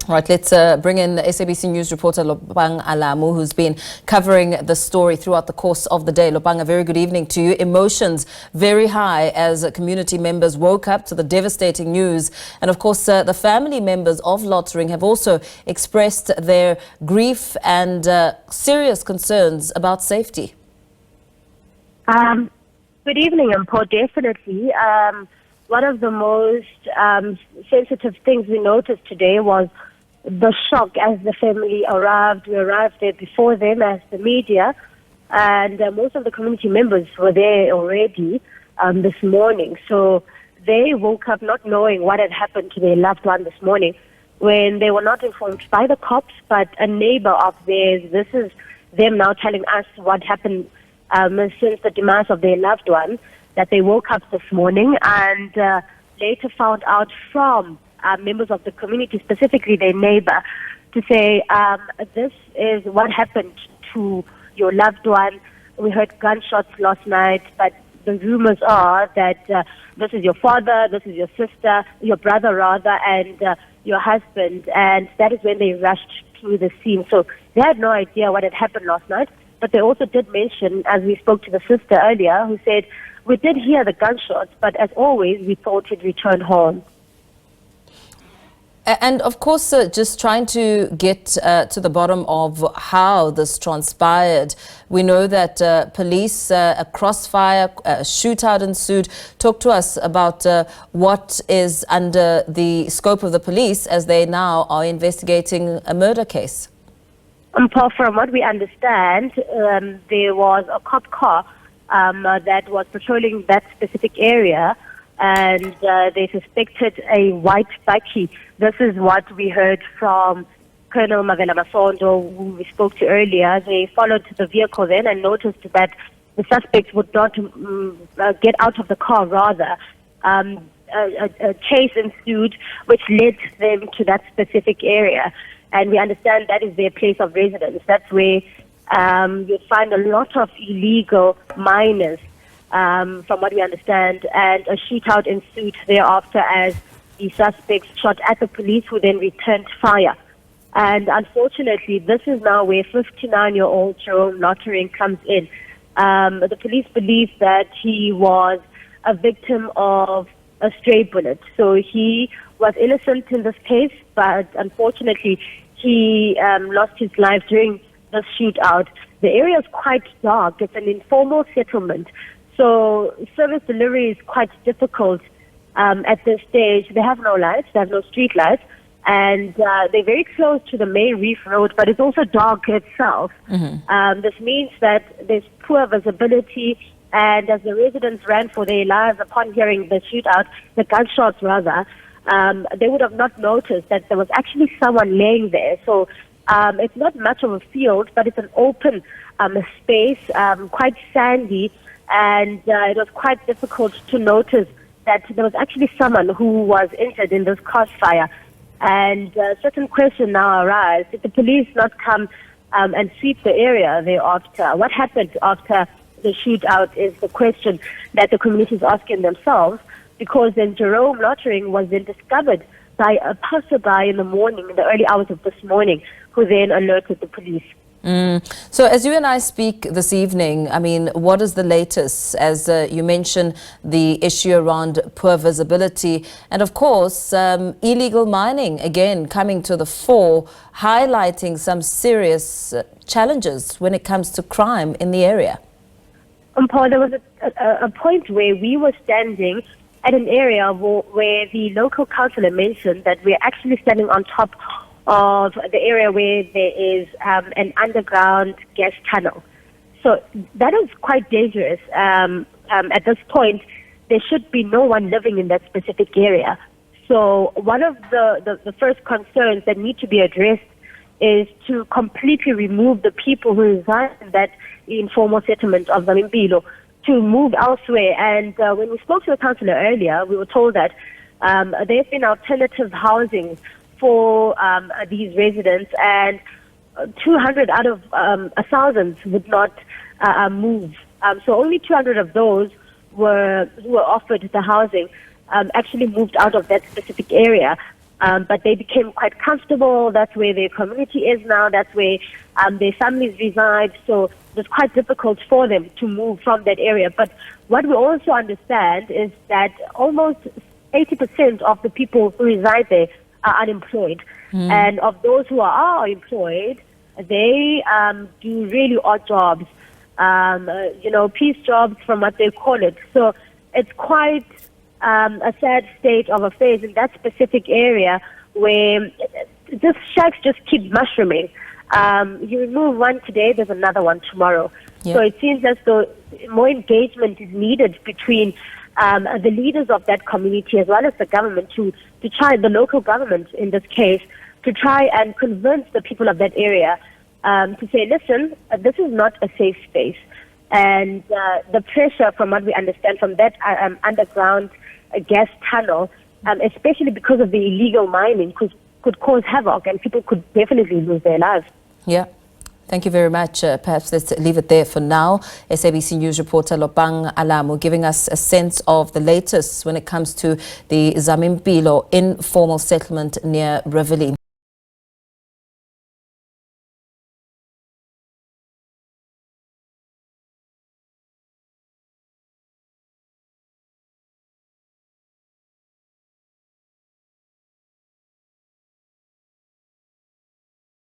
Right, let's bring in the SABC News reporter Lopang Alamu, who's been covering the story throughout the course of the day. Lopang, a very good evening to you. Emotions very high as community members woke up to the devastating news. And of course, the family members of Lotering have also expressed their grief and serious concerns about safety. Good evening, Mpho. Definitely. One of the most sensitive things we noticed today was the shock as the family arrived. We arrived there before them as the media, and most of the community members were there already this morning. So they woke up not knowing what had happened to their loved one this morning when they were not informed by the cops, but a neighbor of theirs. This is them now telling us what happened since the demise of their loved one, that they woke up this morning and later found out from members of the community, specifically their neighbor, to say, this is what happened to your loved one. We heard gunshots last night, but the rumors are that this is your father, this is your sister, your brother rather, and your husband. And that is when they rushed to the scene. So they had no idea what had happened last night. But they also did mention, as we spoke to the sister earlier, who said, we did hear the gunshots, but as always, we thought he'd return home. And of course, just trying to get to the bottom of how this transpired. We know that police, a crossfire, a shootout ensued. Talk to us about what is under the scope of the police as they now are investigating a murder case. From what we understand, there was a cop car that was patrolling that specific area, and they suspected a white bakkie. This is what we heard from Colonel Mavela Masondo, who we spoke to earlier. They followed the vehicle then and noticed that the suspect would not get out of the car, rather. A chase ensued, which led them to that specific area. And we understand that is their place of residence. That's where you'll find a lot of illegal miners, from what we understand. And a shootout ensued thereafter as the suspects shot at the police, who then returned fire. And unfortunately, this is now where 59-year-old Jerome Lotering comes in. The police believe that he was a victim of a stray bullet. So he was innocent in this case, but unfortunately, he lost his life during the shootout. The area is quite dark. It's an informal settlement. So service delivery is quite difficult at this stage. They have no lights. They have no street lights. And they're very close to the main reef road, but it's also dark itself. This means that there's poor visibility. And as the residents ran for their lives upon hearing the shootout, the gunshots rather, they would have not noticed that there was actually someone laying there. So it's not much of a field, but it's an open space, quite sandy, and it was quite difficult to notice that there was actually someone who was injured in this crossfire. And certain questions now arise. Did the police not come and sweep the area thereafter? What happened after the shootout is the question that the community is asking themselves, because then Jerome Lotering was then discovered by a passerby in the morning, in the early hours of this morning, who then alerted the police. So as you and I speak this evening, I mean, what is the latest? As you mentioned, the issue around poor visibility and, of course, illegal mining, again, coming to the fore, highlighting some serious challenges when it comes to crime in the area. Paul, there was a point where we were standing at an area where the local councillor mentioned that we're actually standing on top of the area where there is an underground gas tunnel. So that is quite dangerous. At this point, there should be no one living in that specific area. So one of the first concerns that need to be addressed is to completely remove the people who reside in that informal settlement of Zamimpilo to move elsewhere. And when we spoke to the councillor earlier, we were told that there have been alternative housing for these residents, and 200 out of 1,000 would not move. So only 200 of those who were offered the housing actually moved out of that specific area. But they became quite comfortable. That's where their community is now. That's where their families reside. So it was quite difficult for them to move from that area. But what we also understand is that almost 80% of the people who reside there are unemployed. And of those who are employed, they do really odd jobs, piece jobs from what they call it. So it's quite a sad state of affairs in that specific area where just shacks just keep mushrooming. You remove one today, there's another one tomorrow. Yeah. So it seems as though more engagement is needed between the leaders of that community as well as the government to try, the local government in this case, to try and convince the people of that area to say, listen, this is not a safe space. And the pressure, from what we understand from that underground gas tunnel, especially because of the illegal mining, could cause havoc and people could definitely lose their lives. Yeah. Thank you very much. Perhaps let's leave it there for now. SABC News reporter Lopang Alamu giving us a sense of the latest when it comes to the Zamimpilo informal settlement near Riverlea.